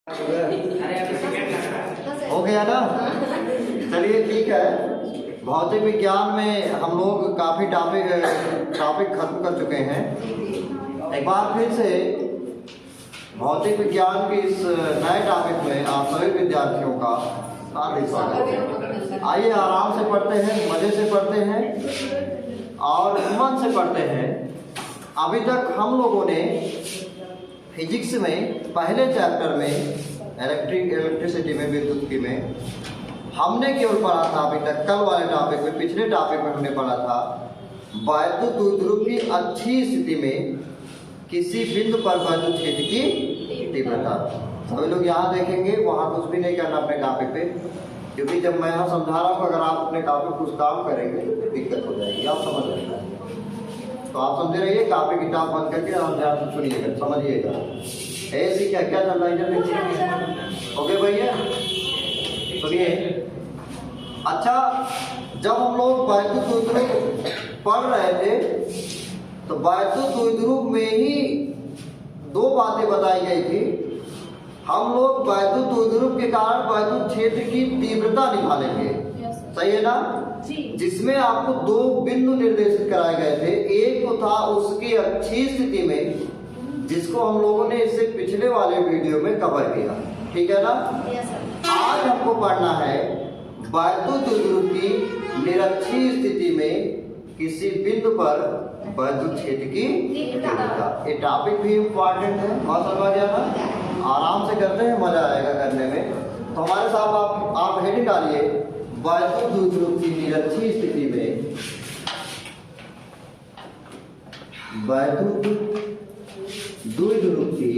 हो गया ना। चलिए ठीक है। भौतिक विज्ञान में हम लोग काफ़ी टॉपिक खत्म कर चुके हैं। एक बार फिर से भौतिक विज्ञान के इस नए टॉपिक में आप सभी विद्यार्थियों का हार्दिक स्वागत है। आइए आराम से पढ़ते हैं, मज़े से पढ़ते हैं और मन से पढ़ते हैं। अभी तक हम लोगों ने फिजिक्स में पहले चैप्टर में इलेक्ट्रिसिटी में विद्युत में हमने केवल पढ़ा था अभी तक कल वाले टॉपिक में, पिछले टॉपिक में हमने पढ़ा था वैद्युत द्विध्रुव की अच्छी स्थिति में किसी बिंदु पर वैद्युत क्षेत्र की तीव्रता। सभी लोग यहाँ देखेंगे, वहाँ कुछ भी नहीं करना अपने टॉपिक पे, क्योंकि जब मैं यहाँ समझा रहा हूँ अगर आप अपने टॉपिक कुछ काम करेंगे तो दिक्कत हो जाएगी। आप समझ रहे हैं तो आप समझे रहिए, कापी किताब बंद करके और ध्यान से सुनिएगा, समझिएगा। ऐसी क्या क्या चल रहा है इधर। ओके भैया सुनिए। अच्छा, जब हम लोग वैद्युत द्विध्रुव पढ़ रहे थे तो वैद्युत द्विध्रुव में ही दो बातें बताई गई थी। हम लोग वैद्युत द्विध्रुव के कारण वैद्युत क्षेत्र की तीव्रता निकालेंगे, सही है ना जी। जिसमें आपको दो बिंदु निर्देशित कराए गए थे। एक तो था उसकी अच्छी स्थिति में, जिसको हम लोगों ने इससे पिछले वाले वीडियो में कवर किया, ठीक है ना। आज हमको पढ़ना है वैद्युत द्विध्रुव की निरक्षीय स्थिति में किसी बिंदु पर वैद्युत क्षेत्र की तीव्रता। ये टॉपिक भी इम्पोर्टेंट है, बहुत समझ गया ना। आराम से करते हैं, मजा आएगा करने में। तो हमारे साथ आप हेडिंग डालिए, वैद्युत द्विध्रुव की निरक्षीय स्थिति में वैद्युत द्विध्रुव की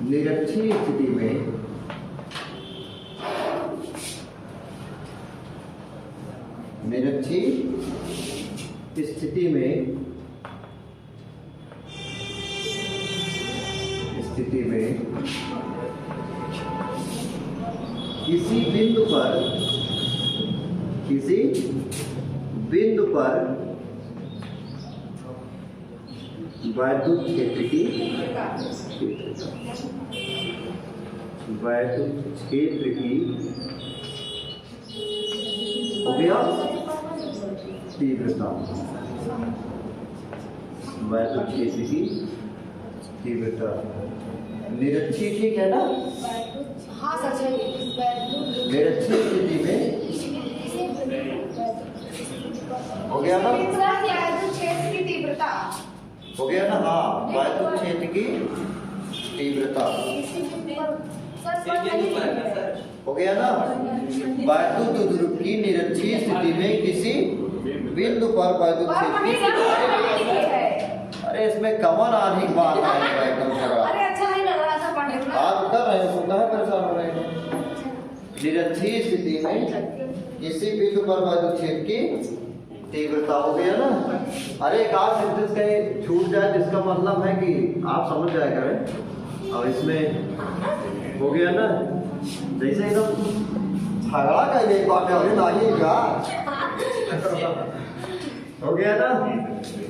निरक्षीय स्थिति में किसी बिंदु पर वैद्युत क्षेत्र की हो गया तीव्रता। वैद्युत क्षेत्र की तीव्रता निरक्षीय, ठीक है ना। हाँ सच है। निरक्षीय स्थिति में हो गया ना, क्षेत्र की तीव्रता हो गया ना। हाँ, वैद्युत क्षेत्र की तीव्रता हो गया ना। वैद्युत द्विध्रुव की निरक्षीय स्थिति में किसी बिंदु पर वैद्युत क्षेत्र की, अरे इसमें कमन आधी बात आएगा एकदम झगड़ा। अरे अच्छा नहीं लग रहा था पढ़ने में। आप कर रहे हो, सुनना है, परेशान हो रहे हैं। निरक्षीय स्थिति में किसी बिंदु पर वैद्युत क्षेत्र की तीव्रता हो गया ना। अरे एक आध सेंटेंस कहीं छूट जाए जिसका मतलब है कि आप समझ जाया करें। और इसमें हो गया ना, जैसे एकदम झगड़ा का एक बात है, हो गया ना।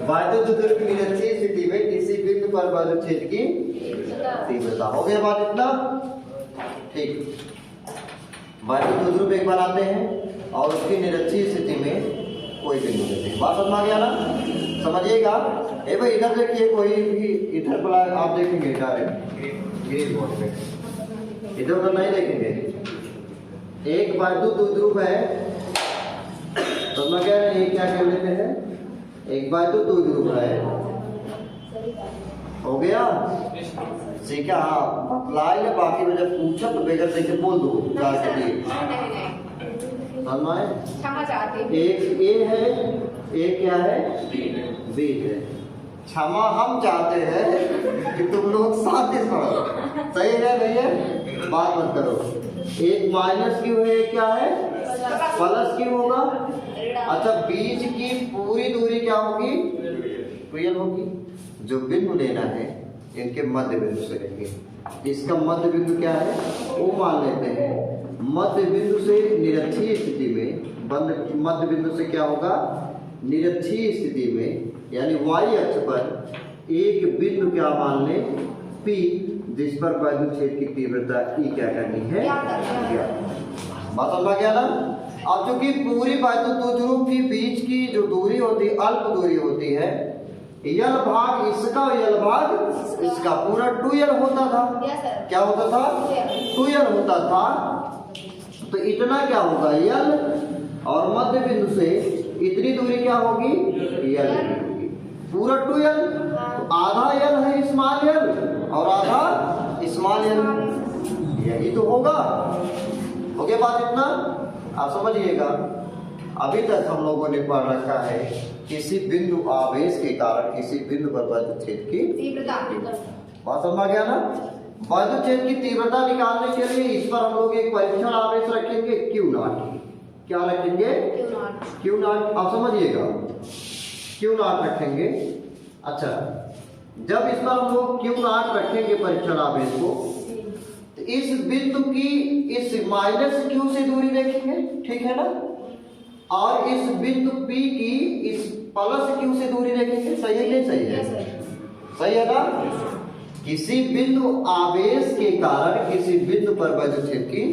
वैद्युत द्विध्रुव की निरक्षीय स्थिति में किसी बिंदु पर वैद्युत क्षेत्र की तीव्रता हो गया। बात इतना ठीक। वैद्युत द्विध्रुव एक बार आते हैं और उसकी निरक्षीय स्थिति में कोई बिंदु लेते हैं। बात समझ गया ना, समझिएगा। ए भाई इधर देखिए, कोई भी इधर पर आप देखेंगे डायरेक्ट ग्रीन बोर्ड पे, इधर उधर नहीं देखेंगे। एक वैद्युत द्विध्रुव है, समझ गया। ये क्या कह लेते हैं, एक वैद्युत द्विध्रुव है, हो गया सीखा। हाँ बतलाए, बाकी में जब पूछा तो बेगर देखे बोल दो क्या के लिए। क्षमा चाहती हूँ। एक ए है, एक क्या है, बी है। क्षमा हम चाहते हैं कि तुम लोग शांति से पढ़ो, सही है भैया, बात मत करो। एक माइनस क्यों है, क्या है, प्लस क्यों होगा। अच्छा, बीच की पूरी दूरी क्या होगी, रियल होगी। जो बिंदु लेना है इनके मध्य बिंदु से लेंगे। इसका मध्य बिंदु क्या है, वो मान लेते हैं। मध्य बिंदु से निरक्षीय स्थिति में मध्य बिंदु से क्या होगा, निरक्षीय स्थिति में यानी y अक्ष पर एक बिंदु क्या मान ले P, जिस पर वैद्युत क्षेत्र की तीव्रता E क्या करनी है, बात समझ गया ना। अब चूंकि पूरी वैद्युत द्विध्रुव के बीच की जो दूरी होती है अल्प दूरी होती है, यल भाग इसका और यल भाग इसका, पूरा 2l होता था। क्या होता था? 2l होता था। तो इतना क्या होगा यल, और मध्य बिंदु से इतनी दूरी क्या होगी यल होगी, पूरा 2l। तो आधा यल है स्मॉल यल और आधा स्मॉल यल, यही तो होगा। ओके बात इतना आप समझिएगा। अभी तक हम लोगों ने पढ़ रखा है किसी बिंदु आवेश के कारण किसी बिंदु पर वैद्युत क्षेत्र की तीव्रता, बात समझ गया ना। वैद्युत क्षेत्र की तीव्रता निकालने के लिए इस पर हम लोग एक परीक्षण आवेश रखेंगे Q0। क्या रखेंगे? Q0। आप समझिएगा Q0 रखेंगे। अच्छा, जब इस पर हम लोग Q0 रखेंगे परीक्षण आवेश को, तो इस बिंदु की इस -Q से दूरी देखेंगे, ठीक है ना, और इस बिंदु P की इस +Q से दूरी देखेंगे। सही है कि सही है? सही है ना। किसी बिंदु आवेश के कारण किसी बिंदु पर वैद्युत क्षेत्र की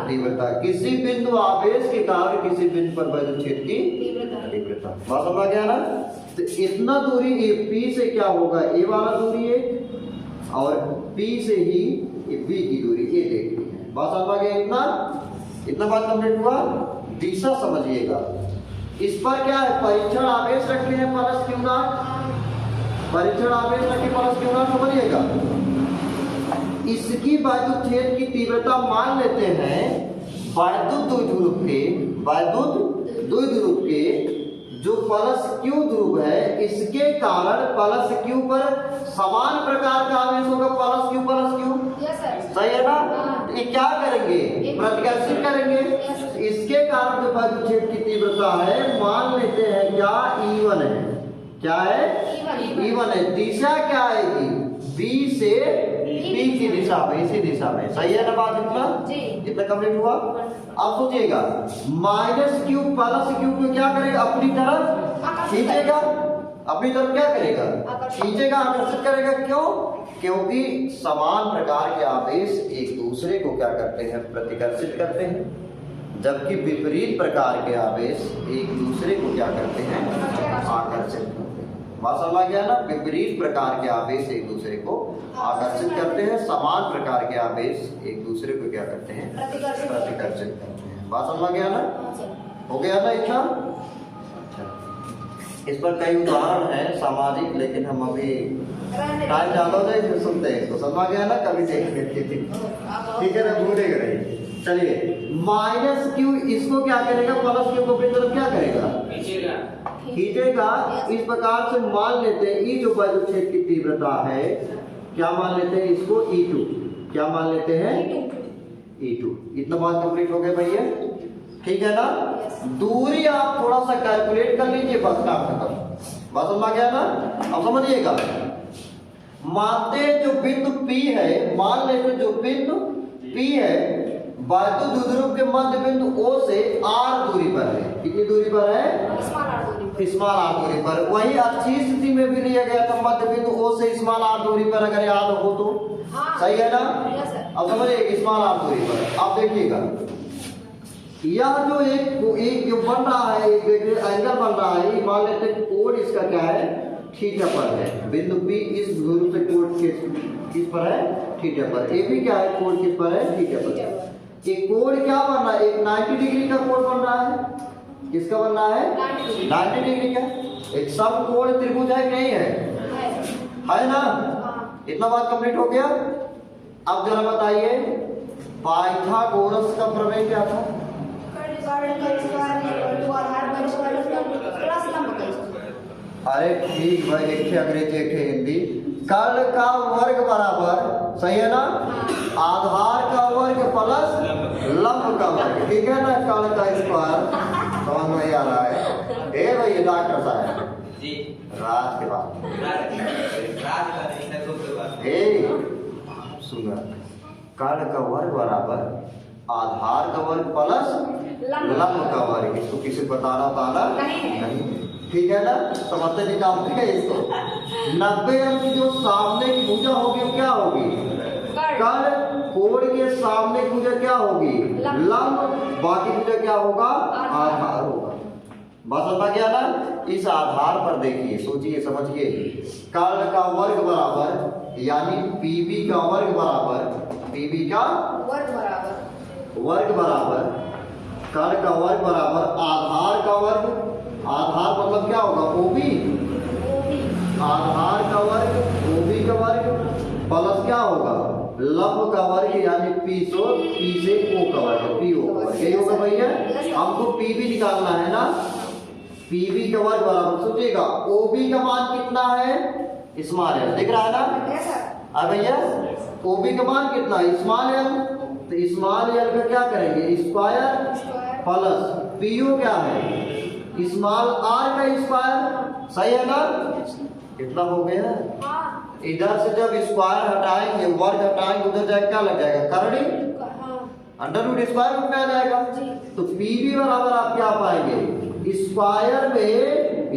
तीव्रता, किसी बिंदु आवेश के कारण किसी बिंदु पर वैद्युत क्षेत्र की तीव्रता, बात समझ गया ना। तो इतना दूरी ये P से क्या होगा, ए वाला दूरी है, और P से ही ये B की दूरी ये देखनी है। बात समझ गया? इतना बात कंप्लीट हुआ। दिशा समझिएगा। इस पर क्या है, परीक्षण आवेश रखे हैं +Q0, परीक्षण आवेश रखे +Q0, समझिएगा। इसकी वैद्युत क्षेत्र की तीव्रता मान लेते हैं वैद्युत द्विध्रुव के जो +Q ध्रुव है, इसके कारण +Q पर समान प्रकार का आवेश होगा, +Q। सही है ना। तो ये क्या करेंगे, प्रतिकर्षित करेंगे। इसके कारण जो वैद्युत क्षेत्र की तीव्रता है मान लेते हैं क्या E1 है। क्या है? E1 है। दिशा क्या आएगी, B से P की दिशा में, इसी दिशा में। सही है ना बात? इतना कंप्लीट हुआ। अब सोचिएगा -Q +Q को क्या करेगा, अपनी तरफ खींचेगा। अपनी तरफ क्या करेगा, खींचेगा, आकर्षित करेगा। क्यों? क्योंकि समान प्रकार के आवेश एक दूसरे को क्या करते हैं, प्रतिकर्षित करते हैं, जबकि विपरीत प्रकार के आवेश एक दूसरे को क्या करते हैं, आकर्षित करते हैं। बात समझ गया ना। विपरीत प्रकार के आवेश एक दूसरे को आकर्षित करते हैं, समान प्रकार के आवेश एक दूसरे को क्या करते हैं, प्रतिकर्षित करते हैं। बात समझ गया ना। हो गया ना इतना। अच्छा, इस पर कई उदाहरण हैं सामाजिक, लेकिन हम अभी टाइम ज्यादा हो जाए सुनते हैं इसको। समझ गया ना, कभी देखेंगे। ठीक है ना, भूलेगा नहीं। चलिए -Q इसको क्या करेगा, +Q को अपनी तरफ क्या करेगा, खींचेगा। इस प्रकार से मान लेते हैं ये जो वैद्युत क्षेत्र की तीव्रता है, क्या मान लेते हैं इसको, E2। क्या मान लेते हैं, E2। इतना बात कंप्लीट हो गया भैया, ठीक है ना। दूरी आप थोड़ा सा कैलकुलेट कर लीजिए, बस काम खत्म। बात समझ गया ना। अब समझिएगा, मानते जो बिंदु P है, मान लेते जो बिंदु P है वैद्युत द्विध्रुव के मध्य बिंदु O से R दूरी पर है। कितनी दूरी पर है, स्मॉल r दूरी पर। वही अच्छी स्थिति में भी लिया गया था, मध्य बिंदु O से स्मॉल r दूरी पर, अगर याद हो तो। सही है ना। अब समझिए स्मॉल r दूरी पर आप देखिएगा, यह जो एक जो बन रहा है, एक एंगल बन रहा है, मान लेते हैं कोण इसका क्या है, थीटा पर है। बिंदु P इस ध्रुव से कोण किस पर है, थीटा पर। ये भी क्या है, कोण किस पर है, थीटा पर। एक कोण क्या बन रहा है, एक 90 डिग्री का कोण बन रहा है। किसका बन रहा है, 90 डिग्री का। एक समकोण त्रिभुज है, नहीं है ना। इतना बात कंप्लीट हो गया। अब जरा बताइए पाइथागोरस का प्रमेय क्या था। अरे ठीक भाई, एक अंग्रेजी एक हिंदी। कर्ण का वर्ग बराबर, सही है ना, आधार का वर्ग प्लस लंब का वर्ग, ठीक है ना। कर्ण का स्क्वायर समझ में आ रहा है। ए भाई डॉक्टर साहब जी, राज के बाद सुना, कर्ण का वर्ग बराबर आधार का वर्ग प्लस लंब का वर्ग। इसको किसी बताना नहीं। ठीक है ना, समझते निकालते हैं इसको। 90 अंक की जो सामने की भुजा होगी वो क्या होगी? कर्ण। कोण के सामने की भुजा क्या होगी? लंब। बाकी भुजा क्या होगा? आधार होगा। बात समझ गया ना? इस आधार पर देखिए, सोचिए समझिए, कर्ण का वर्ग बराबर यानी पीबी का वर्ग बराबर, पीबी का वर्ग बराबर कर्ण का वर्ग बराबर आधार का वर्ग। आधार मतलब क्या होगा? ओबी। आधार का वर्ग ओबी का वर्ग प्लस क्या होगा? लंब का वर्ग यानी पी से ओ का वर्ग, पी ओ का वर्ग। यही होगा भैया। हमको पीबी निकालना है ना, पीबी का वर्ग बराबर, सोचिएगा ओबी का मान कितना है? स्मॉल एल, दिख रहा है ना भैया? ओबी का मान कितना है? Small L. तो स्मॉल एल का क्या करेंगे? स्क्वायर प्लस पीओ क्या है? स्मॉल आर का स्क्वायर। सही है ना? कितना हो गया? इधर से जब स्क्वायर हटाएंगे, वर्ग हटाएंगे, उधर जाके क्या लग जाएगा? करड़ी। अंडर रूट स्क्वायर रूट में आ जाएगा। तो पीबी बराबर आप क्या पाएंगे? स्क्वायर में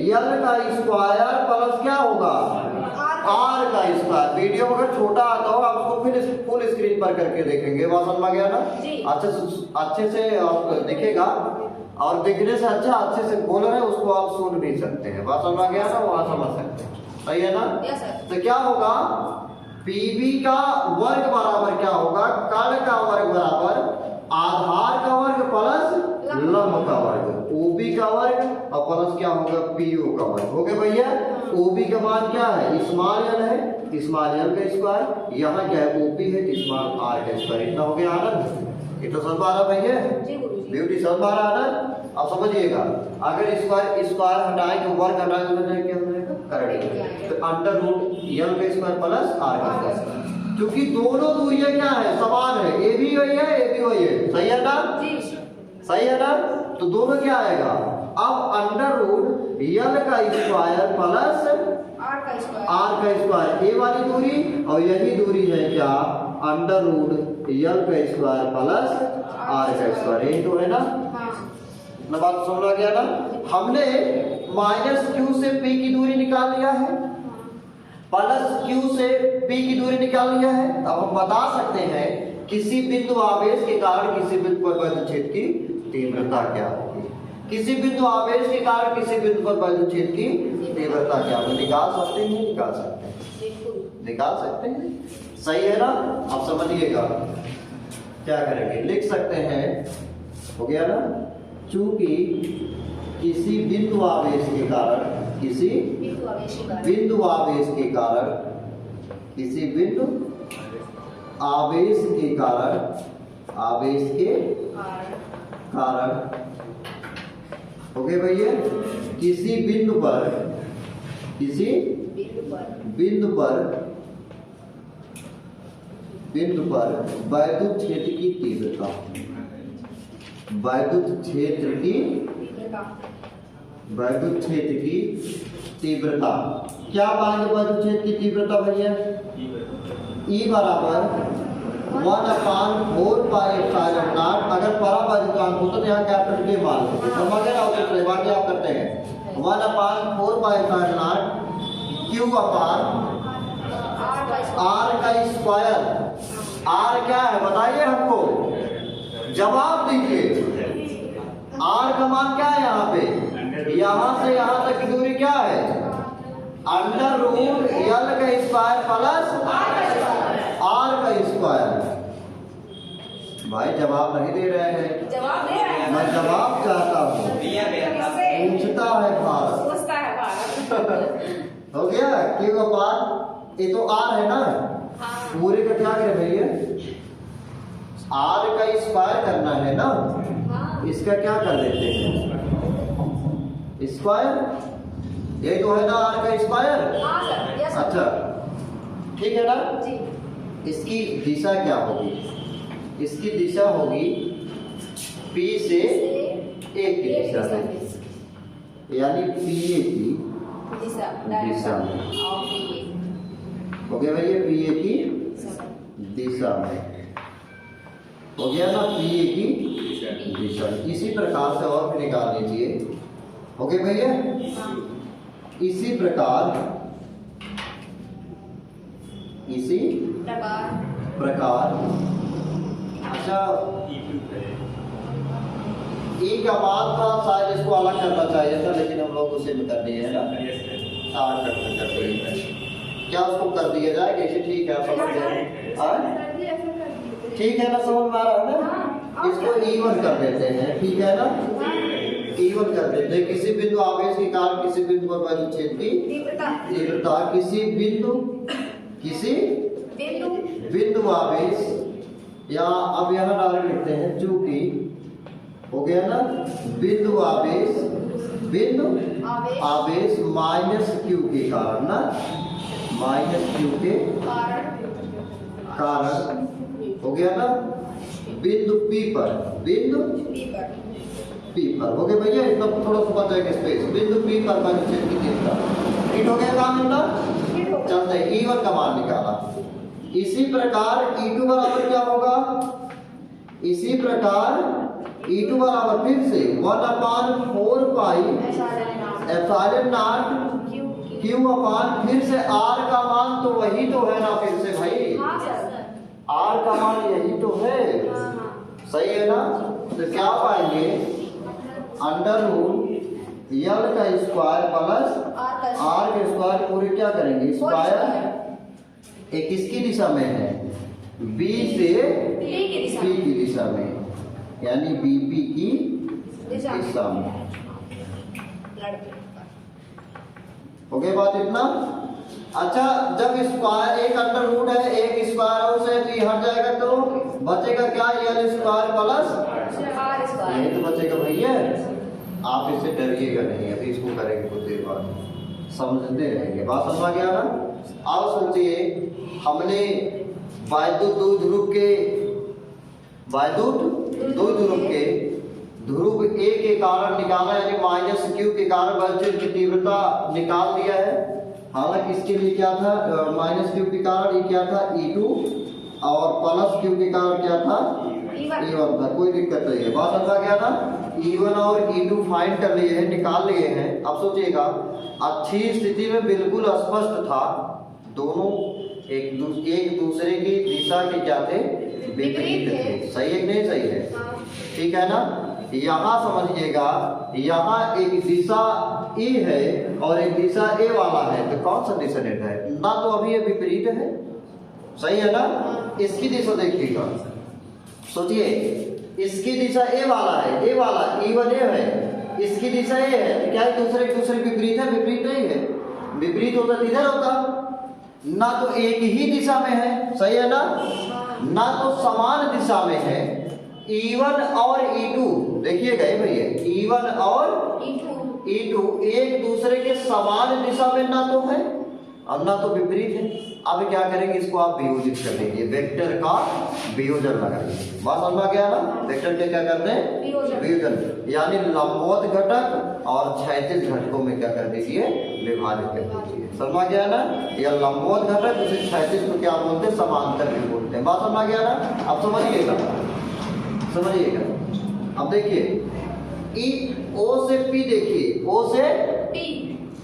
यल का स्क्वायर प्लस क्या होगा? आर का स्क्वायर। वीडियो अगर छोटा आता हो आप उसको फिर फुल स्क्रीन पर करके देखेंगे। बात समझ गया ना? अच्छे से दिखेगा, और दिखने से अच्छा अच्छे से बोल रहे हैं उसको आप सुन भी सकते हैं। बात समझ गया ना? वहां समझ सकते हैं। सही है ना? तो क्या होगा? पीबी का वर्ग बराबर क्या होगा? कर्ण का वर्ग बराबर आधार का वर्ग प्लस लंब का वर्ग, ओबी का वर्ग और प्लस क्या होगा? पीओ का वर्ग। हो गया भैया? ओबी का मान क्या है? स्मॉल एल है, स्मॉल एल का स्क्वायर। यहाँ क्या है? ओबी है, स्मॉल आर का स्क्वायर। इतना हो गया आनंद? इतना समझ आ रहा भैया? ब्यूटी समझ आ रहा ना? अब समझिएगा, अगर स्क्वायर हटाएंगे, वर्ग हटाएंगे तो क्या हो जाएगा? करड़ी। तो अंडर रूट यल का स्क्वायर प्लस आर का स्क्वायर। क्योंकि दोनों दूरियां क्या है? समान है, ए भी वही है, ए भी वही है। सही है ना? सही है ना? तो दोनों क्या आएगा? अब अंडर रूट यल का स्क्वायर प्लस आर का स्क्वायर, ए वाली दूरी, और यही दूरी है क्या? अंडर रूट यल का स्क्वायर प्लस आर का स्क्वायर। यही तो है ना? ना बात समझ आ गया ना? हमने माइनस क्यू से पी की दूरी निकाल लिया है, प्लस क्यू से पी की दूरी निकाल लिया है। अब हम बता सकते हैं किसी बिंदु आवेश के कारण किसी बिंदु पर वैद्युत की तीव्रता क्या होगी। किसी बिंदु आवेश के कारण किसी बिंदु पर वैद्युत की तीव्रता क्या होगी? निकाल सकते हैं? निकाल सकते हैं, निकाल सकते हैं। सही है ना? अब समझिएगा क्या करेंगे, लिख सकते हैं। हो गया ना? चूंकि किसी बिंदु आवेश के कारण, किसी बिंदु आवेश के कारण, किसी बिंदु आवेश के कारण, आवेश के कारण, ओके भैया, किसी बिंदु पर, किसी बिंदु पर वैद्युत क्षेत्र की तीव्रता, वैद्युत क्षेत्र की तीव्रता क्या पाएंगे? वैद्युत क्षेत्र की तीव्रता भैया E बराबर 1/4 पाई एप्सिलॉन नॉट। अगर परावैद्युतांक होता तो यहाँ कैपिटल के मान लेते, समझ गए ना? उसे बाकी आप करते हैं 1/4 pi epsilon not Q upon R का स्क्वायर। R क्या है बताइए हमको, जवाब दीजिए। R का मान क्या है? यहाँ पे यहाँ से यहाँ तक की दूरी क्या है? अंडर रूट यल का स्क्वायर प्लस आर का स्क्वायर। भाई जवाब नहीं दे रहे हैं। जवाब दे रहे हैं। मैं जवाब चाहता हूँ, पूछता है भारत। हो गया? क्यों अपान ये तो आर है ना? पूरे का क्या करें भैया? आर का स्क्वायर करना है ना? इसका क्या कर देते हैं? स्क्वायर। यही तो है ना आर का स्क्वायर? अच्छा ठीक है ना? इसकी दिशा क्या होगी? इसकी दिशा होगी P से A की दिशा में, यानी PA की दिशा में। हो गया भैया? PA की दिशा में। हो गया ना? PA की दिशा। इसी प्रकार से और भी निकाल लीजिए। हो गया भैया? इसी प्रकार अच्छा ई का मान था, शायद इसको अलग करना चाहिए था, लेकिन हम लोग उसे भी कर दिए है ना, शार्ट कर दिए। क्या उसको कर दिया जाए कैसे? ठीक है, आप समझ गए? ठीक है ना, समझ में आ रहा है ना? इसको इवन कर देते हैं, ठीक है ना, इवन कर देते हैं। किसी बिंदु आवेश के कारण किसी बिंदु पर वैद्युत क्षेत्र की तीव्रता किसी बिंदु आवेश, या अब यहाँ डायरेक्ट लिखते हैं, चूंकि हो गया ना, बिंदु आवेश माइनस क्यू के कारण ना, माइनस क्यू के कारण हो गया ना, बिंदु पी पर हो गया भैया, इतना थोड़ा सा बच जाएगा स्पेस। बिंदु पी पर वैद्युत क्षेत्र की तीव्रता हिट हो गया काम इतना। चलते हैं, E1 का मान निकाला। इसी प्रकार E2 बराबर क्या होगा? इसी प्रकार E2 बराबर फिर से 1/4 पाई एप्सिलॉन नॉट Q/, फिर से R का मान तो वही तो है ना, फिर से भाई R का मान यही तो है, सही है ना? तो क्या पाएंगे, √L का स्क्वायर प्लस R के स्क्वायर पूरे क्या करेंगे, स्क्वायर एक किसकी दिशा में है, B से P की दिशा में, यानी BP की दिशा में। हो गई बात इतना? अच्छा, जब स्क्वायर एक अंडर रूट है, एक स्क्वायर से तो हट जाएगा, तो बचेगा क्या, L स्क्वायर प्लस यही तो बचेगा भैया। आप इससे डरिएगा नहीं, अभी इसको करेंगे कुछ देर बाद, समझते रहेंगे। बात समझ आ गया ना? आओ सोचिए, हमने वैद्युत द्विध्रुव के ध्रुव A के कारण निकाला, यानी माइनस Q के कारण वैद्युत की तीव्रता निकाल दिया है। हालांकि इसके लिए क्या था, माइनस Q के कारण ये क्या था, E2, और प्लस Q के कारण क्या था, E1 था। कोई दिक्कत नहीं है, बात समझ आ गया ना? E1 और E2 फाइंड कर लिए हैं, निकाल लिए हैं। अब सोचिएगा, अच्छी स्थिति में बिल्कुल स्पष्ट था, दोनों एक दूसरे की दिशा के क्या थे, विपरीत थे। सही है कि नहीं सही है? ठीक है ना? यहाँ समझिएगा, यहाँ एक दिशा E है और एक दिशा A वाला है, तो कौन सा दिशा नेट है ना, तो अभी ये विपरीत है, सही है ना? इसकी दिशा देखिएगा, सोचिए, इसकी दिशा A वाला है, A वाला E1 A है, इसकी दिशा A है, तो क्या दूसरे विपरीत है? विपरीत नहीं है, विपरीत होता इधर होता ना, तो एक ही दिशा में है, सही है ना तो समान दिशा में है। E1 और E2 देखिएगा भैया, E1 और E2 एक दूसरे के समान दिशा में ना तो है और ना तो विपरीत है। अब क्या करेंगे, इसको आप वियोजित कर देंगे, वेक्टर का वियोजन लगाइए। बात समझ में गया ना? वेक्टर के क्या करते हैं, वियोजन, यानी लंबवत घटक और क्षैतिज घटकों में क्या कर दीजिए, विभाजित कर दीजिए। समझ में गया ना? या लंबवत घटक, उसे क्षैतिज को क्या बोलते हैं, समांतर भी बोलते हैं। बात समझ में गया ना? अब समझिएगा। अब देखिए, O से P देखिए, O से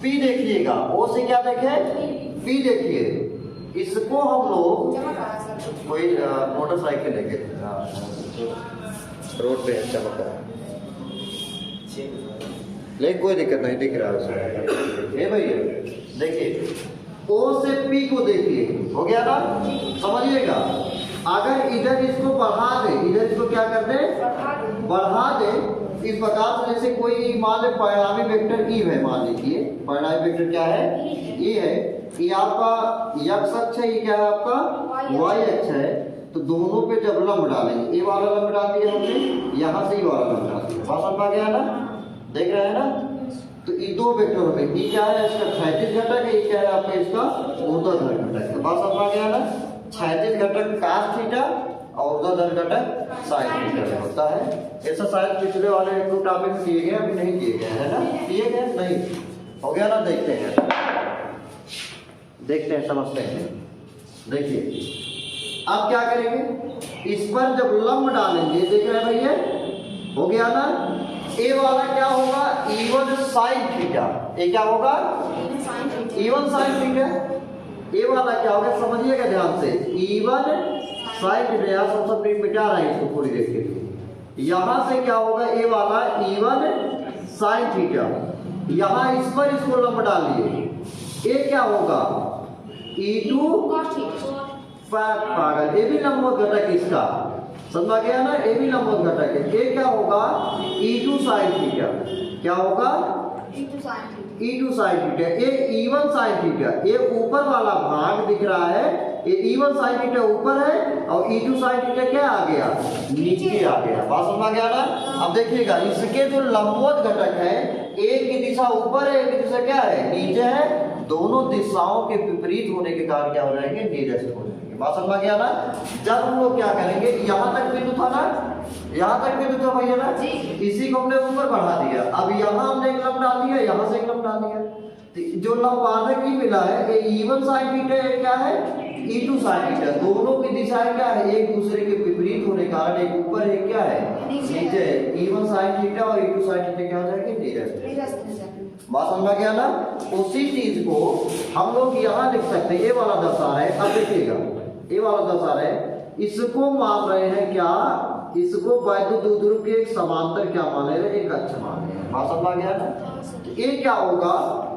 P देखिएगा, O से क्या देखे, P देखिए। इसको हम लोग कोई मोटरसाइकिल लेके रोड पे चमक रहा है, लेकिन कोई दिक्कत नहीं, दिख रहा है ये भैया। देखिए, O से P को देखिए, हो गया ना? समझिएगा, अगर इधर इसको बढ़ा दे, इधर इसको क्या कर दे, बढ़ा दे, इस प्रकार से, जैसे कोई मान ले परिणामी वेक्टर E है, मान लीजिए परिणामी वेक्टर क्या है, E है, ये आपका x अक्ष है, ये क्या है आपका y अक्ष है। तो दोनों पे जब लंब डालेंगे, ये वाला लंब डाल दिया हमने, यहाँ से ये वाला लंब डाल दिया, बात समझ आ गया ना? देख रहे हैं ना? तो ये दो वेक्टरों में ये क्या है, इसका क्षैतिज घटक है, ये क्या है आपका इसका ऊर्ध्वाधर घटक है। बात समझ आ गया ना? क्षैतिज घटक cos थीटा और ऊर्ध्वाधर घटक sin थीटा में होता है। ऐसा शायद पिछले वाले एक दो टॉपिक में किए गए, अभी नहीं किए गए, है ना? किए गए नहीं, हो गया ना? देखते हैं, समझते हैं। देखिए, अब क्या करेंगे, इस पर जब लंब डालेंगे, देख रहे हैं भैया, हो गया ना? ए वाला क्या होगा, इवन साइन थीटा। ये क्या होगा, इवन साइन थीटा। ए वाला क्या होगा, समझिएगा ध्यान से, इवन साइन थीटा। सब मिटा रहे हैं इसको थोड़ी देर के लिए। यहां से क्या होगा, ए वाला इवन साइन थीटा, यहां इस पर इसको लंब डालिए, ये क्या होगा, E2 पागल, ये भी लंबवत घटक इसका, समझ गया ना, ये भी लंबवत घटक है। ये क्या होगा, E2 साइन थीटा। क्या होगा, E2 साइन थीटा। ये इवन साइन थीटा, ये ऊपर वाला भाग दिख रहा है, ये इवन साइन थीटा ऊपर है और E2 साइन थीटा क्या आ गया, नीचे आ गया। बात समझ गया ना। अब देखिएगा इसके जो लंबवत घटक है, एक की दिशा ऊपर है, एक की दिशा क्या है, नीचे है। दोनों दिशाओं के विपरीत होने के कारण क्या हो जाएंगे, निरस्त हो जाएंगे। बात समझ गया ना। जब हम लोग क्या करेंगे, यहाँ तक बिंदु था ना, यहाँ तक बिंदु था भैया ना, इसी को हमने ऊपर बढ़ा दिया। अब यहाँ हमने एक लंब डाल दिया, यहाँ से एक लंब डाल दिया, तो जो लंबार्धक ही मिला है, ये इवन साइन थीटा क्या है, E2 साइन थीटा। दोनों की दिशाएं क्या है, एक दूसरे के विपरीत होने के कारण, एक ऊपर एक क्या है, नीचे। इवन साइन थीटा और E2 साइन थीटा क्या हो जाएंगे, निरस्त। बात समझ गया ना। उसी चीज को हम लोग यहाँ लिख सकते हैं, ये वाला दर्शा रहे। अब देखिएगा, ये वाला दर्शा रहे, इसको मान रहे हैं क्या, इसको वैद्युत ध्रुव के एक समांतर क्या माने रहे, एक अक्ष मान रहे हैं। बात समझ गया ना। तो ये क्या होगा,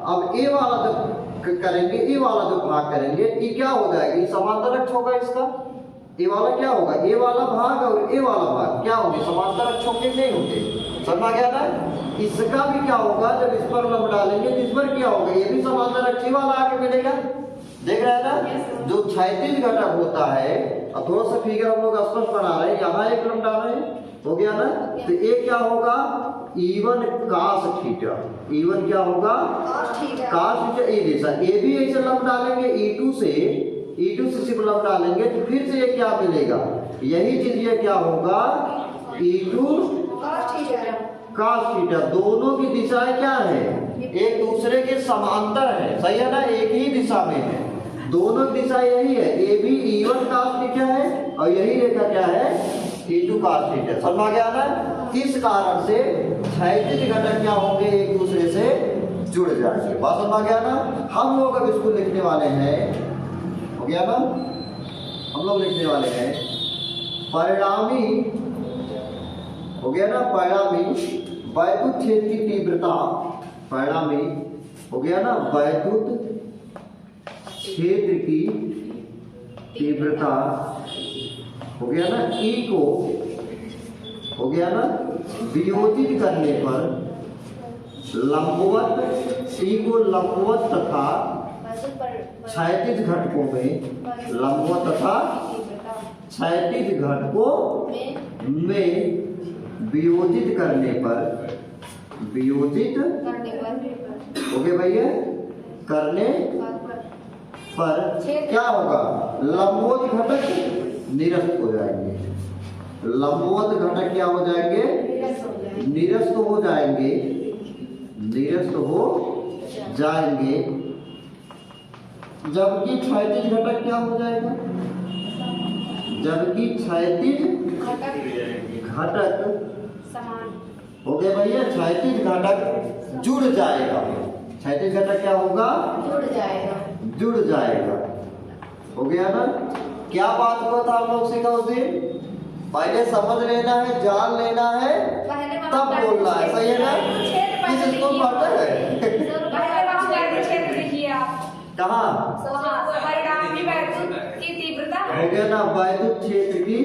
अब ये वाला जब करेंगे, ये वाला जो भाग करेंगे, ये क्या हो जाएगा, ये समांतर अक्ष होगा इसका। ये वाला क्या होगा, ये वाला भाग और ये वाला भाग क्या होंगे, समांतर अक्ष होंगे, नहीं होंगे। समझ गया ना। इसका भी क्या होगा, जब इस पर लंब डालेंगे, इस पर क्या होगा, ये भी समांतर अक्ष वाला आके मिलेगा। देख रहे हैं ना, जो क्षैतिज घटक होता है, और थोड़ा सा फिगर हम लोग स्पष्ट बना रहे हैं, यहाँ एक लंब डाल रहे हैं, हो गया ना। तो ये क्या होगा, इवन कास थीटा। इवन क्या होगा, कास थीटा। ये दिशा, ये भी ऐसे लंब डालेंगे, E2 से सिर्फ लंब डालेंगे, तो फिर से ये क्या मिलेगा, यही चीज ये क्या होगा, E2 कास थीटा। दोनों की दिशाएं क्या है, एक दूसरे के समांतर है, सही है ना, एक ही दिशा में है। दोनों की दिशा यही है, ये भी इवन कास थीटा है और यही रेखा क्या है, E2 कास थीटा। समझ गया ना। इस कारण से क्षैतिज घटक क्या होंगे, एक दूसरे से जुड़ जाएंगे। बात समझ गया ना। हम लोग अब इसको लिखने वाले हैं, हो गया ना, हम लोग लिखने वाले हैं परिणामी, हो गया ना, परिणामी वैद्युत क्षेत्र की तीव्रता। परिणामी हो गया ना, वैद्युत क्षेत्र की तीव्रता, हो गया ना, E को, हो गया ना, वियोजित करने पर लंबवत, E को लंबवत तथा क्षैतिज घटकों में, लंबवत तथा क्षैतिज घटकों में वियोजित करने पर, वियोजित हो गया भैया, करने पर क्या होगा, लंबवत घटक निरस्त हो जाएंगे। लंबवत घटक क्या हो जाएंगे, निरस्त हो जाएंगे, निरस्त हो जाएंगे। जबकि क्षैतिज घटक क्या हो जाएगा, जबकि क्षैतिज घटक हो गया भैया, क्षैतिज घटक जुड़ जाएगा। क्षैतिज घटक क्या होगा, जुड़ जाएगा। हो गया ना। क्या बात हुआ था हम लोग सीखा उस दिन, पहले समझ लेना है, जान लेना है, तब बोलना है, सही है ना। किस स्कूल पढ़ता है, कहाँ, हो गया ना, वैद्युत क्षेत्र की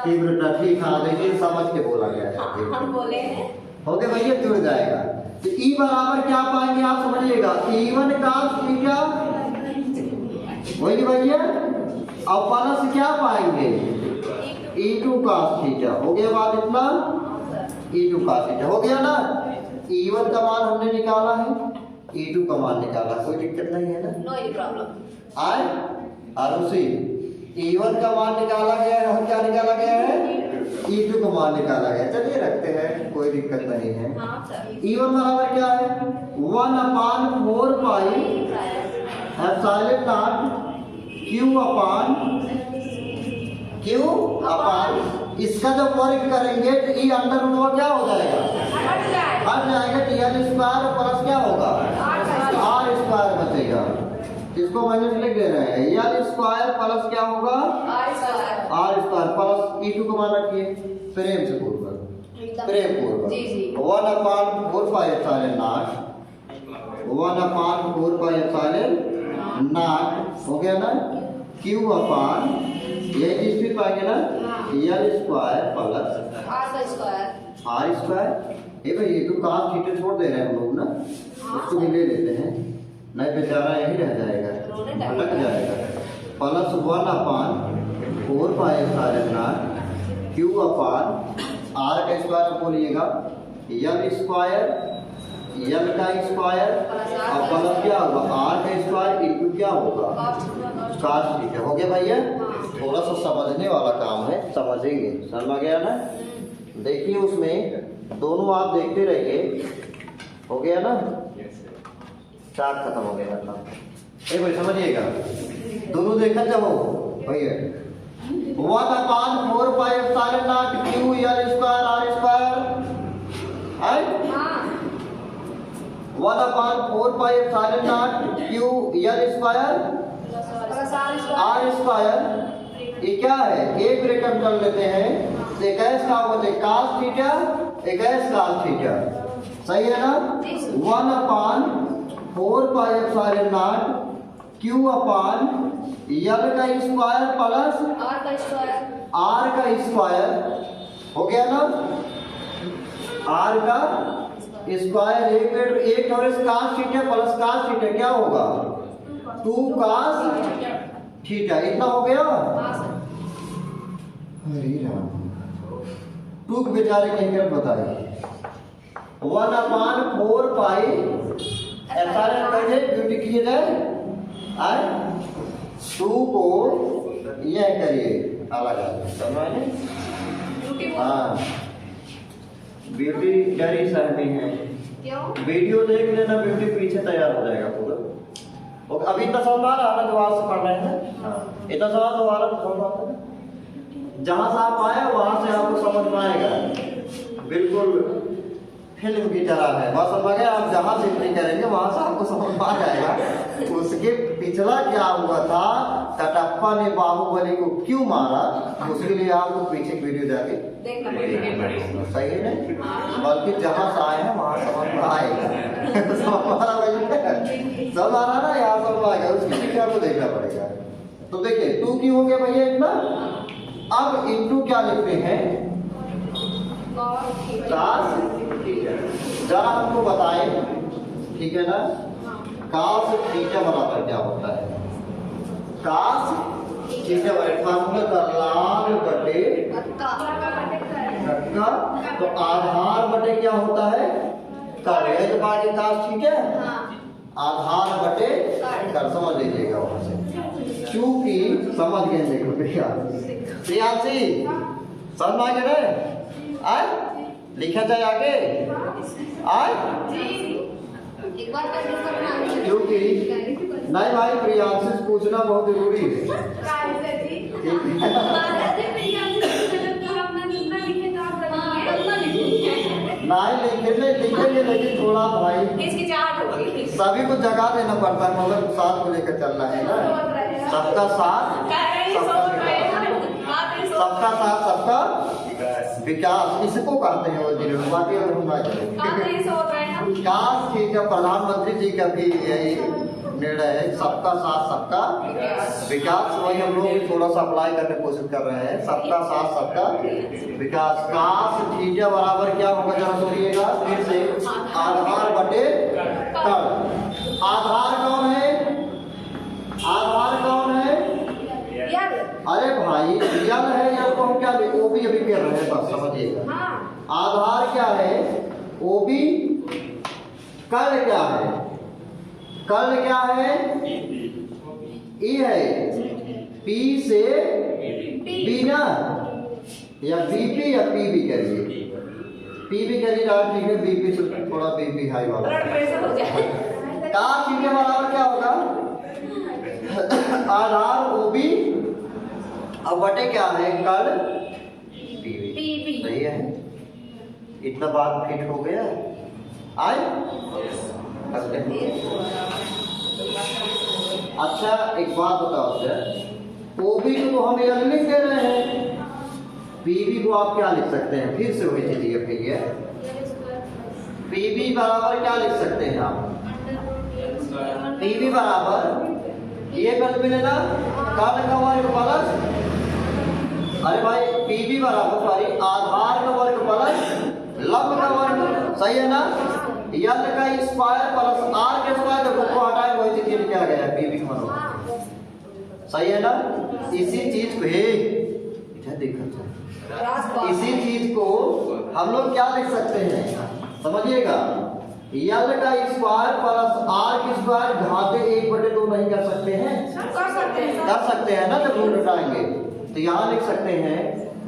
तीव्रता। ठीक, हाँ देखिए समझ के बोला गया है, हम बोले हैं, हो गया भैया, जुड़ जाएगा। तो E बराबर क्या पाएंगे आप समझिएगा, इवन कास थीटा, वही भैया, अब प्लस क्या पाएंगे, E2 कास थीटा। हो गया बात इतना, E2 कास थीटा हो गया ना। E1 का मान हमने निकाला है, E2 का मान निकाला, कोई दिक्कत नहीं है ना, नो प्रॉब्लम। आए और उसी E1 का मान निकाला गया है, और क्या निकाला गया है, E2 का मान निकाला गया। चलिए रखते हैं, कोई दिक्कत नहीं है। E1 बराबर क्या है, 1/4 पाई एप्सिलॉन नॉट Q अपान, इसका जब वर्ग करेंगे तो E अंडर रूट क्या हो जाएगा, हट जाएगा तो यल स्क्वायर प्लस क्या होगा आर स्क्वायर बचेगा। इसको माइनस लिख दे रहे हैं, यल स्क्वायर प्लस क्या होगा आर स्क्वायर प्लस E2 को मान रखिए प्रेम से पूर्वक, प्रेम पूर्वक 1/4πε0 हो गया ना, क्यू अपान ये चीज भी पाएंगे ना यल स्क्वायर प्लस आर स्क्वायर। ये भाई ये तो काम थीटा छोड़ दे रहे हैं हम लोग ना, उसको भी ले लेते हैं, नहीं बेचारा यही रह जाएगा भटक जाएगा। प्लस 1/4πε0 क्यू अपान आर का स्क्वायर बोलिएगा यल स्क्वायर, यल का स्क्वायर और प्लस क्या होगा आर का स्क्वायर इनटू क्या होगा cos थीटा। हो गया भैया, थोड़ा सा समझने वाला काम है, समझेंगे, समझ आ गया ना। देखिए उसमें दोनों आप देखते रहिए, हो गया ना, चार्ट खत्म हो गया मतलब। एक बार समझिएगा, दोनों देखा जब हो भैया 1/4πε0 क्यू यल स्क्वायर आर स्क्वायर है 1/4πε0 क्यू यल स्क्वायर आर स्क्वायर। ये क्या है, एक ब्रैकेट कर लेते हैं, एक का होते cos थीटा, एक cos थीटा, सही है ना। 1/4πε0 क्यू अपान यल का स्क्वायर प्लस आर का स्क्वायर, हो गया ना, आर का स्क्वायर एक और cos theta plus cos theta क्या होगा 2 cos थीटा, इतना हो गया। अरे राम, 2 के बेचारे कहीं कर बताइए 1/4πε ब्यूटी कीजिए जाए 2 को यह करिए अलग समझे। हाँ ब्यूटी डरी सहमी है, वीडियो देख लेना, ब्यूटी पीछे तैयार हो जाएगा पूरा। और अभी इतना समझ आ रहा है ना, दोबारा से पढ़ रहे हैं, इतना सवाल दोबारा समझ आता है, जहां से आप आए वहां से आपको समझ में आएगा, बिल्कुल फिल्म की तरह है, बस समझ गए आप, जहां से नहीं करेंगे वहां से आपको समझ में आ जाएगा। उसके पिछला क्या हुआ था, कटप्पा ने बाहुबली को क्यों मारा, उसके लिए आपको पीछे वीडियो जाके सही है नहीं, बल्कि जहां से आए हैं वहां समझ में आएगा। सब आ रहा ना, यहाँ समझ में आएगा, उसके पीछे आपको देखना पड़ेगा। तो देखिए 2 क्यों हो गया भैया इतना, अब इनटू क्या लिखते हैं cos, जरा हमको बताए, ठीक है ना, cos थीटा बराबर क्या होता है, cos थीटा बराबर लाल बटे घटका, तो आधार बटे क्या होता है कर, तो बाकी cos थीटा आधार बटे कर, समझ लीजिएगा वहां से, क्योंकि समझ गए देखो भैया प्रियांशी समझ आ गए आए, लिखा जाए आगे आए, क्योंकि नहीं भाई प्रियांशी से पूछना बहुत जरूरी है। नहीं लिखेंगे लेकिन थोड़ा भाई सभी को जगह देना पड़ता है, मतलब साथ को लेकर चलना है ना, सबका साथ सबका विकास, इसको कहते हैं वो विकास की, जब प्रधानमंत्री जी का भी यही निर्णय है, सबका साथ सबका विकास, वही हम लोग थोड़ा सा अप्लाई करने की कोशिश कर रहे हैं, सबका साथ सबका विकास। cos थीटा बराबर क्या होगा जरा सुनिएगा फिर से, आधार बटे कर। आधार कौन है, आधार कौन है, अरे भाई यल है, यल को हम क्या वो भी अभी कर रहे हैं, बस समझिएगा। आधार क्या है, वो भी, कल क्या है, कल क्या है ई है, पी से बी ना, या बीपी या पीबी करिए, पीबी करिए ठीक है, बीपी से थोड़ा बीपी हाई वाला cos थीटा बराबर क्या होगा आधार ओबी, अब बटे क्या है कल पीवी, सही है, इतना बात फिट हो गया। आए करते हैं। अच्छा एक बात बताओ सर, ओबी को तो हम यल लिख दे रहे हैं, पीबी को आप क्या लिख सकते हैं? फिर से वही चलिए फिर ये पीबी बराबर क्या लिख सकते हैं आप? पीबी बराबर ये कर मिलेगा काल का वर्ग प्लस, अरे भाई पीबी बराबर सॉरी आधार का वर्ग प्लस लंब का वर्ग, सही है ना? यल का स्क्वायर प्लस आर के स्क्वायर को हटाए वही चीज लिखा गया है पीबी का मतलब, सही है ना? इसी चीज को इधर देखो, इसी चीज को हम लोग क्या लिख सकते हैं समझिएगा, यल का स्क्वायर प्लस आर की स्क्वायर घाते 1/2 नहीं कर सकते हैं? कर सकते हैं ना, जब रूट हटाएंगे तो यहाँ लिख सकते हैं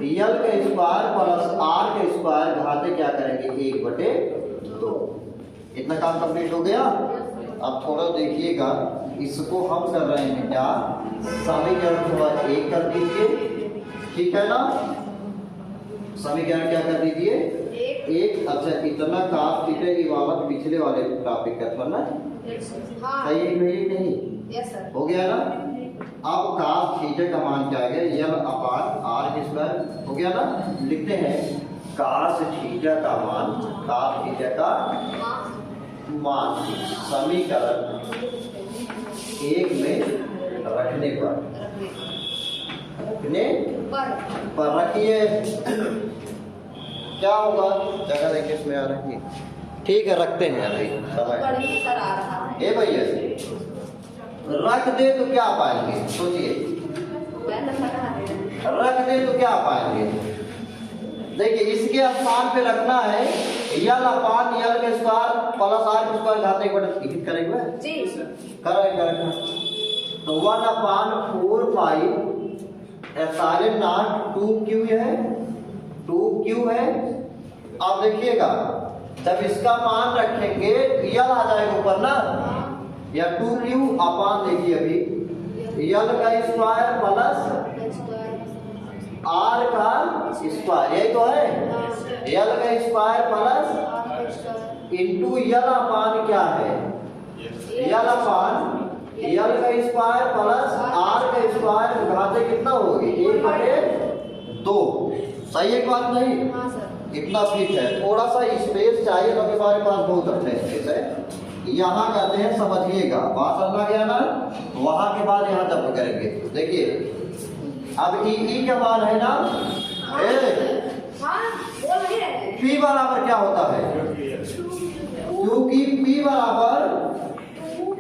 यल का स्क्वायर प्लस आर का स्क्वायर घाते क्या करेंगे 1/2। इतना काम कंप्लीट हो गया। अब थोड़ा देखिएगा, इसको हम कर रहे हैं क्या, समीकरण थोड़ा 1 कर दीजिए, ठीक है ना? समीकरण क्या कर दीजिए 1। अच्छा इतना काम थीटा की बाबत पिछले वाले टॉपिक का था ना, सही है नहीं? यस सर, हो गया ना? अब cos थीटा का मान क्या आ गया, यल अपान आर के स्क्वायर, हो गया ना? लिखते हैं cos थीटा का मान, cos थीटा का मान समीकरण 1 में रखने पर रखिए, क्या होगा? जगह देखिए इसमें आ रही है, ठीक है रखते हैं अभी समय। ए भैया रख दे तो क्या पाएंगे, सोचिए रख दे तो क्या पाएंगे? देखिए इसके स्थान पे रखना है यल अपान यल के स्क्वायर प्लस आर के स्क्वायर घाते 1/2 करेंगे जी, करेंगे तो 1/4 पाई एप्सिलॉन नॉट 2q है, 2q है। अब देखिएगा जब इसका मान रखेंगे यल आ जाएगा ऊपर ना, या 2q अपान देखिए अभी यल का स्क्वायर प्लस आर का स्क्वायर, यही तो है, यल का स्क्वायर प्लस इंटू यल अपान क्या है, यल अपान यल का स्क्वायर प्लस आर का स्क्वायर घाते कितना होगी 1/2। सही है बात नहीं? इतना ठीक है, थोड़ा सा स्पेस चाहिए तो हमारे पास बहुत अच्छे स्पेस है। यहाँ करते हैं, समझिएगा बात समझ गया ना? वहां के बाद यहाँ जब करेंगे देखिए, अब ई का मान है ना, पी बराबर क्या होता है, क्योंकि पी बराबर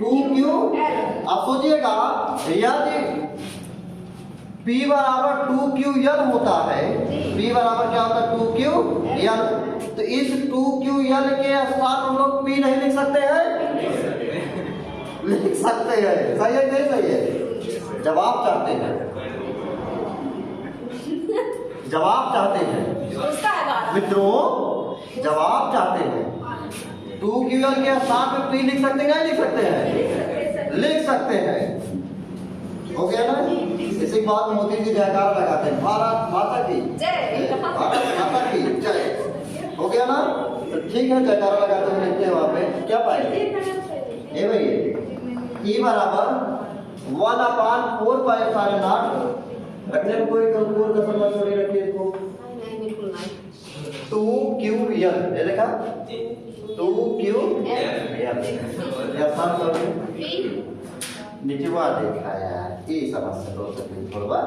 2q। अब सोचिएगा यदि P बराबर 2q यल होता है, P बराबर क्या होता है 2q यल, तो इस 2q यल के स्थान हम लोग P नहीं लिख सकते हैं? लिख सकते हैं, सही है नहीं सही है? जवाब चाहते हैं, जवाब चाहते हैं मित्रों, जवाब चाहते हैं 2q यल के स्थान पे P लिख सकते हैं नहीं लिख सकते हैं? लिख सकते हैं। हो गया ना? इसी बात मोदी जी जयकार लगाते हैं, भारत माता की जय, भारत माता की जय। हो गया ना? तो ठीक है, जयकार लगाते हुए लिखते हैं वहां पे क्या पाएंगे, ये भैया ई बराबर 1/4 पाई एप्सिलॉन नॉट, रखने में कोई कंकूर का संबंध थोड़ी रखिए इसको, 2q यल, ये देखा 2q यल, नीचे वहाँ देखा यार, ये समस्या तो सकती थोड़ा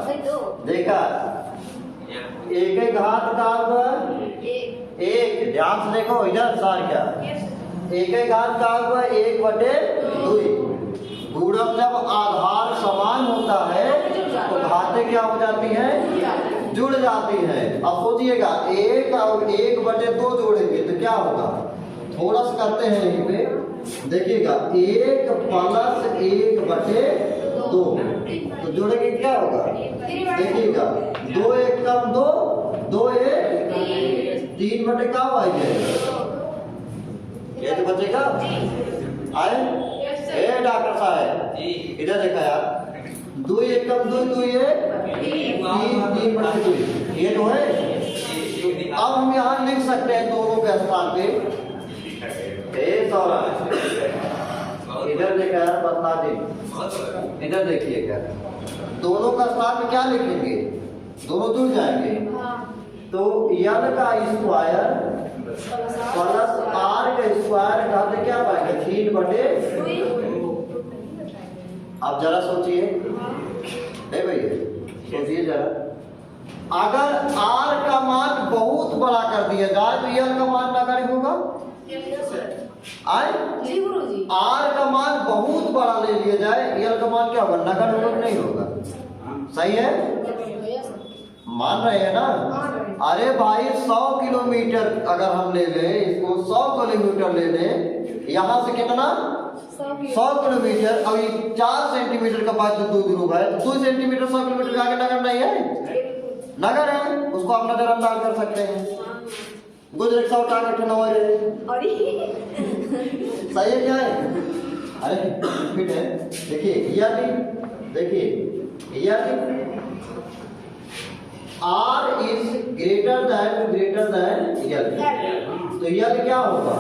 देखा, एक घात का हुआ एक, ध्यान से देखो इधर सार क्या, एक घात का हुआ 1/2। गुणक जब आधार समान होता है तो घातें क्या हो जाती हैं, जुड़ जाती हैं। अब सोचिएगा 1 और 1/2 जोड़ेंगे तो क्या होगा, थोड़ा सा करते हैं यहीं पे देखिएगा 1 प्लस 1/2, तो जोड़ेंगे क्या होगा, देखिएगा 2 1 कम 2, 2 1 3/2 क्या हुआ ये तो बचेगा आए। ए डॉक्टर साहब इधर देखा यार, 2 1 कम 2, 2 1 3/2, ये तो है। अब हम यहाँ लिख सकते हैं दोनों के स्थान पे 100 रहा इधर देखा है बता दे, इधर देखिएगा दोनों का साथ में क्या लिखेंगे, दोनों जुड़ जाएंगे। तो यल का स्क्वायर प्लस आर का स्क्वायर घाते क्या पाएंगे 3/2। आप जरा सोचिए भैया, सोचिए जरा, अगर आर का मान बहुत बड़ा कर दिया जाए तो यल का मान नगण्य होगा। आए आर का मान बहुत बड़ा ले लिया जाए, यल का मान क्या होगा, नगण्य होगा नहीं होगा। सही है, मान रहे हैं ना। अरे भाई 100 किलोमीटर अगर हम ले लें इसको, 100 किलोमीटर ले लें, यहाँ से कितना 100 किलोमीटर, अब ये 4 सेंटीमीटर का बात जो 2 ध्रुव है, 2 सेंटीमीटर 100 किलोमीटर आगे नगर नहीं है, नगर है, उसको आप नजरअंदाज कर सकते हैं। गुजर 100 उठा के ठंडा हो रहे, सही है क्या है? अरे फिट है। देखिए यदि R is greater than यल, तो यल क्या होगा,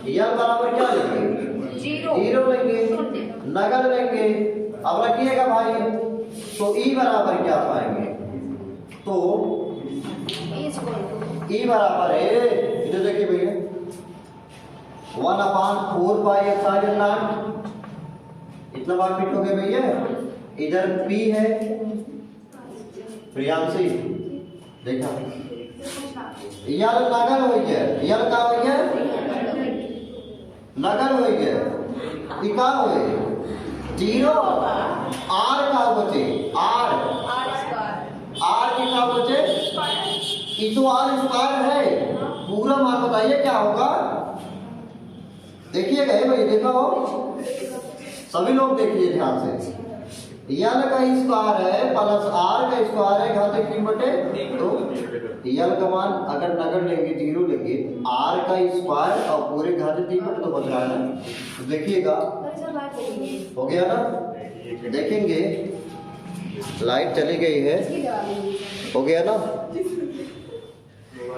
यल बराबर क्या लेंगे, 0 लेंगे, नगर लेंगे। अब रखिएगा भाई, तो E बराबर क्या पाएंगे, तो E बराबर है, इधर देखिए भैया 1/4πε0, इतना बार फिट हो गया भैया। इधर P है प्रियांशी, देखा यल नगर हो गया, यल का हो गया नगर हो गया, इका हो 0, आर का बचे, आर कितना बचे, ये तो आर स्क्वायर है, पूरा मान बताइए क्या होगा। देखिएगा भाई, देखा हो सभी लोग, देखिए ध्यान से, यल का स्क्वायर है प्लस आर का स्क्वायर है घाते 3/2। यल का मान अगर नगर लेंगे 0 लेंगे, आर का स्क्वायर और पूरे घाते 3/2 तो बच रहा है ना। तो देखिएगा हो गया ना, देखेंगे लाइट चली गई है, हो गया ना।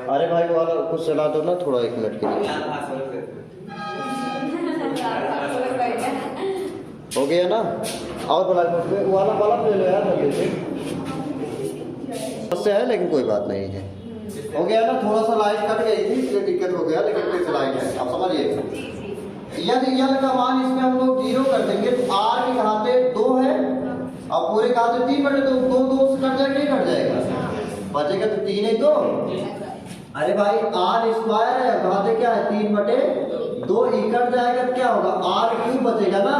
अरे भाई वो वाला कुछ चला दो ना थोड़ा, 1 मिनट के लिए, हो गया ना। और वाला बल्ब ले लो यार, समस्या है लेकिन कोई बात नहीं है, हो गया ना। थोड़ा सा लाइट कट गई थी इसलिए दिक्कत हो गया, लेकिन फिर लाइट है, आप समझिए। यदि यल का मान इसमें हम लोग 0 कर देंगे तो आर के घाते 2 है और पूरे घाते 3/2, 2 से कट जाएगा, नहीं कट जाएगा, बचेगा तो 3 ही तो। अरे भाई आर स्क्वायर है, घाते क्या है 3/2, कट जाएगा तो क्या होगा, आर क्यूब बचेगा ना।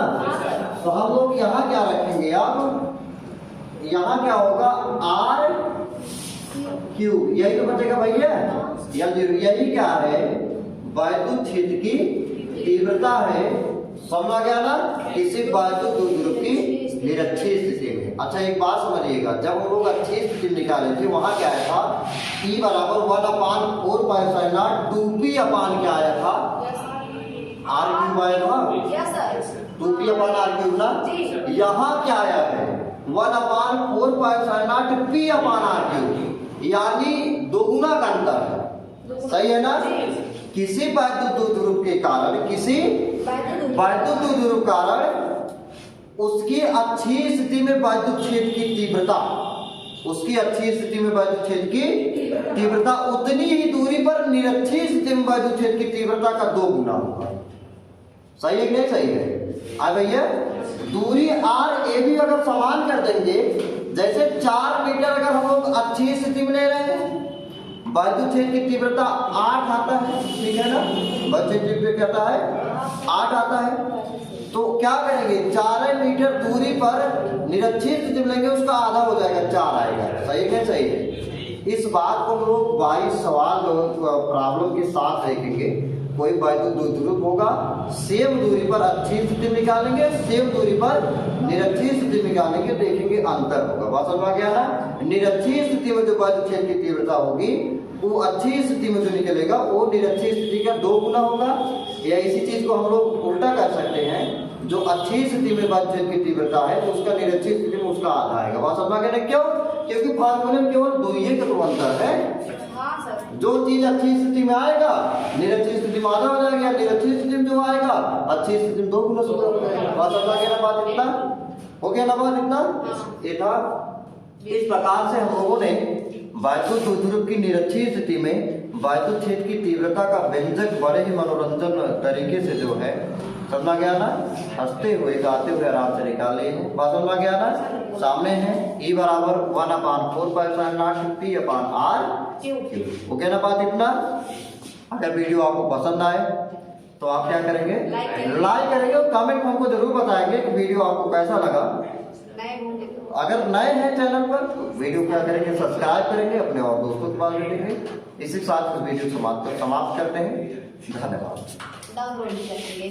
तो हम लोग यहाँ क्या रखेंगे, अब यहाँ क्या होगा, आर क्यूब, यही तो बचेगा भैया। यही क्या है, वैद्युत क्षेत्र की तीव्रता है, समझ गया ना, किसी वैद्युत ध्रुव की निरक्षीय स्थिति में। अच्छा एक बात समझिएगा, जब हम लोग अच्छी स्थिति निकाले थे वहां क्या आया था, E बराबर 1/4πε0 2p अपान क्या आया था, आर क्यूब आया था, 2p अपान आर क्यूब ना। यहाँ क्या आया है 1/4πε0 p अपान आर क्यूब, यानी दोगुना का अंतर है, सही है ना। किसी वैद्युत ध्रुव के कारण, किसी वैद्युत ध्रुव कारण उसकी अच्छी स्थिति में वैद्युत क्षेत्र की तीव्रता, उसकी अच्छी स्थिति में वैद्युत क्षेत्र की तीव्रता उतनी ही दूरी पर निरक्षीय स्थिति में वैद्युत क्षेत्र की तीव्रता का 2 गुना होगा। सही है कि नहीं सही है? भैया दूरी आर ए भी अगर समान कर देंगे, जैसे 4 मीटर अगर हम लोग अच्छी स्थिति में ले रहे हैं, वैद्युत क्षेत्र की तीव्रता 8 आता है, ठीक है ना, वैद्युत क्षेत्र क्या आता है 8 आता है। तो क्या करेंगे, 4 मीटर दूरी पर निरक्षीय स्थिति में लेंगे, उसका आधा हो जाएगा, 4 आएगा। सही है सही है। इस बात को हम लोग 22 सवाल प्रॉब्लम के साथ देखेंगे। कोई वैद्युत ध्रुव होगा, सेम दूरी पर अच्छी स्थिति निकालेंगे, सेम दूरी पर निरक्षीय स्थिति निकालेंगे, देखेंगे अंतर होगा। बात समझ आ गया ना। निरक्षीय स्थिति में जो वैद्युत क्षेत्र की तीव्रता होगी वो अच्छी स्थिति में जो निकलेगा वो निरक्षीय स्थिति का 2 गुना होगा। या इसी चीज को हम लोग उल्टा कर सकते हैं, जो अच्छी स्थिति में वैद्युत क्षेत्र की तीव्रता है तो उसका निरक्षीय स्थिति में उसका आधा आएगा। बात समझ आ गया ना। क्यों? क्योंकि फार्मूले में केवल 2 ही का तो अंतर है, जो चीज अच्छी स्थिति में आएगा निरक्षी स्थिति में आधा हो जाएगा, निरक्षी स्थिति में जो आएगा अच्छी स्थिति में 2 गुना शुक्र हो जाएगा। बात समझ गया ना? बात इतना हो गया ना? बात इतना ये था। इस प्रकार से हम लोगों ने वैद्युत द्विध्रुव की निरक्षी स्थिति में वैद्युत क्षेत्र की तीव्रता का व्यंजक बड़े ही मनोरंजन तरीके से जो है, समझा गया ना, हंसते हुए गाते हुए आराम से निकाल लिए। बात समझा गया ना? सामने है E बराबर 1/4π/R/T/R हो गया ना? बात इतना। अगर वीडियो आपको पसंद आए तो आप क्या करेंगे? लाइक करेंगे और कमेंट में हमको जरूर बताएंगे कि वीडियो आपको कैसा लगा। अगर नए हैं चैनल पर तो वीडियो क्या करेंगे? सब्सक्राइब करेंगे, अपने और दोस्तों के पास भेजेंगे। इसी के साथ वीडियो समाप्त करते हैं। धन्यवाद। डाउनलोड करेंगे।